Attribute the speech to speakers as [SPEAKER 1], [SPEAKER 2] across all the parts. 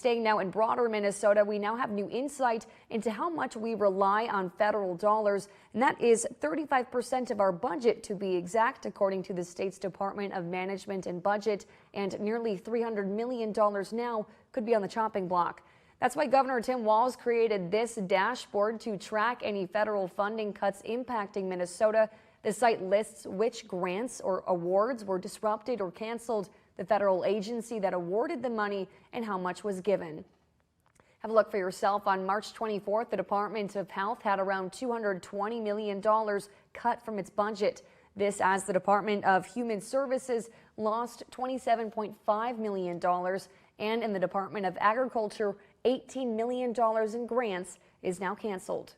[SPEAKER 1] Staying now in broader Minnesota, we now have new insight into how much we rely on federal dollars, and that is 35% of our budget to be exact, according to the state's Department of Management and Budget, and nearly $300 million now could be on the chopping block. That's why Governor Tim Walz created this dashboard to track any federal funding cuts impacting Minnesota. The site lists which grants or awards were disrupted or canceled, the federal agency that awarded the money, and how much was given. Have a look for yourself. On March 24th, the Department of Health had around $220 million cut from its budget. This as the Department of Human Services lost $27.5 million, and in the Department of Agriculture, $18 million in grants is now canceled.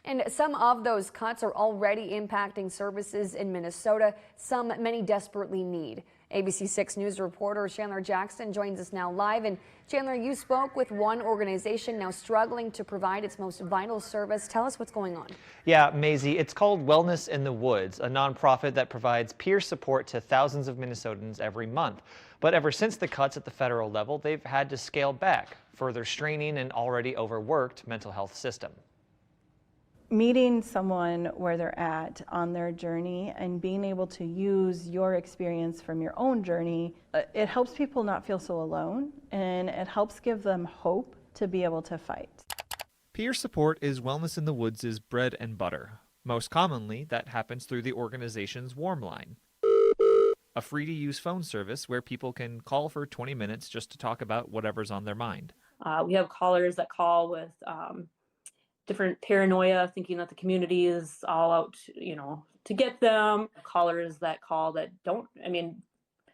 [SPEAKER 1] And some of those cuts are already impacting services in Minnesota, some many desperately need. ABC 6 News reporter Chandler Jackson joins us now live. And Chandler, you spoke with one organization now struggling to provide its most vital service. Tell us what's going on.
[SPEAKER 2] Yeah, Maisie, it's called Wellness in the Woods, a nonprofit that provides peer support to thousands of Minnesotans every month. But ever since the cuts at the federal level, they've had to scale back, further straining an already overworked mental health system.
[SPEAKER 3] Meeting someone where they're at on their journey and being able to use your experience from your own journey, it helps people not feel so alone, and it helps give them hope to be able to fight.
[SPEAKER 4] Peer support is Wellness in the Woods' bread and butter. Most commonly, that happens through the organization's Warm Line, a free-to-use phone service where people can call for 20 minutes just to talk about whatever's on their mind.
[SPEAKER 5] We have callers that call with different paranoia, thinking that the community is all out, to get them. Callers that call that don't,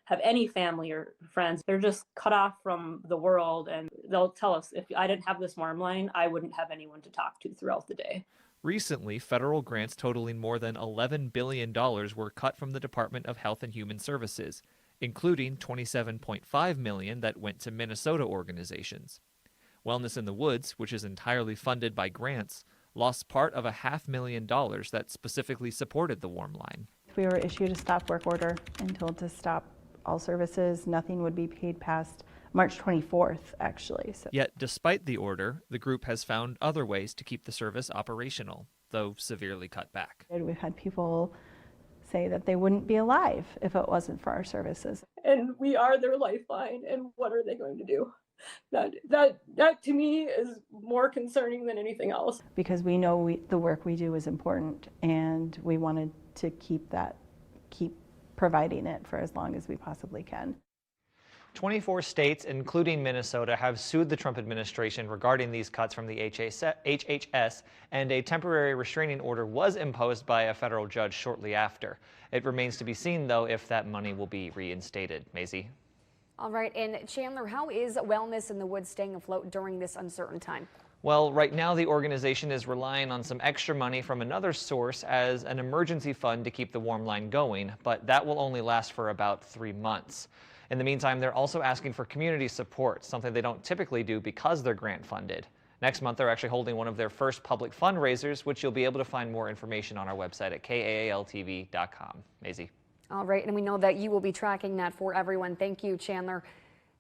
[SPEAKER 5] have any family or friends. They're just cut off from the world, and they'll tell us, if I didn't have this Warm Line, I wouldn't have anyone to talk to throughout the day.
[SPEAKER 4] Recently, federal grants totaling more than $11 billion were cut from the Department of Health and Human Services, including $27.5 million that went to Minnesota organizations. Wellness in the Woods, which is entirely funded by grants, lost part of $500,000 that specifically supported the Warm Line.
[SPEAKER 3] We were issued a stop work order and told to stop all services. Nothing would be paid past March 24th, actually.
[SPEAKER 4] Yet, despite the order, the group has found other ways to keep the service operational, though severely cut back.
[SPEAKER 3] We've had people say that they wouldn't be alive if it wasn't for our services.
[SPEAKER 5] And we are their lifeline, and what are they going to do? That to me is more concerning than anything else.
[SPEAKER 3] Because we know the work we do is important, and we wanted to keep providing it for as long as we possibly can.
[SPEAKER 2] 24 states, including Minnesota, have sued the Trump administration regarding these cuts from the HHS, and a temporary restraining order was imposed by a federal judge shortly after. It remains to be seen, though, if that money will be reinstated. Maisie?
[SPEAKER 1] All right, and Chandler, how is Wellness in the Woods staying afloat during this uncertain time?
[SPEAKER 2] Well, right now the organization is relying on some extra money from another source as an emergency fund to keep the Warm Line going, but that will only last for about 3 months. In the meantime, they're also asking for community support, something they don't typically do because they're grant funded. Next month, they're actually holding one of their first public fundraisers, which you'll be able to find more information on our website at KAAL-TV.com. Maisie?
[SPEAKER 1] All right, and we know that you will be tracking that for everyone. Thank you, Chandler.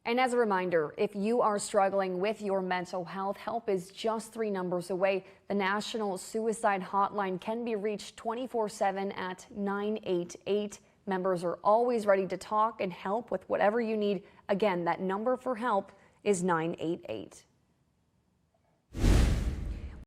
[SPEAKER 1] And as a reminder, if you are struggling with your mental health, help is just 3 numbers away. The National Suicide Hotline can be reached 24/7 at 988. Members are always ready to talk and help with whatever you need. Again, that number for help is 988.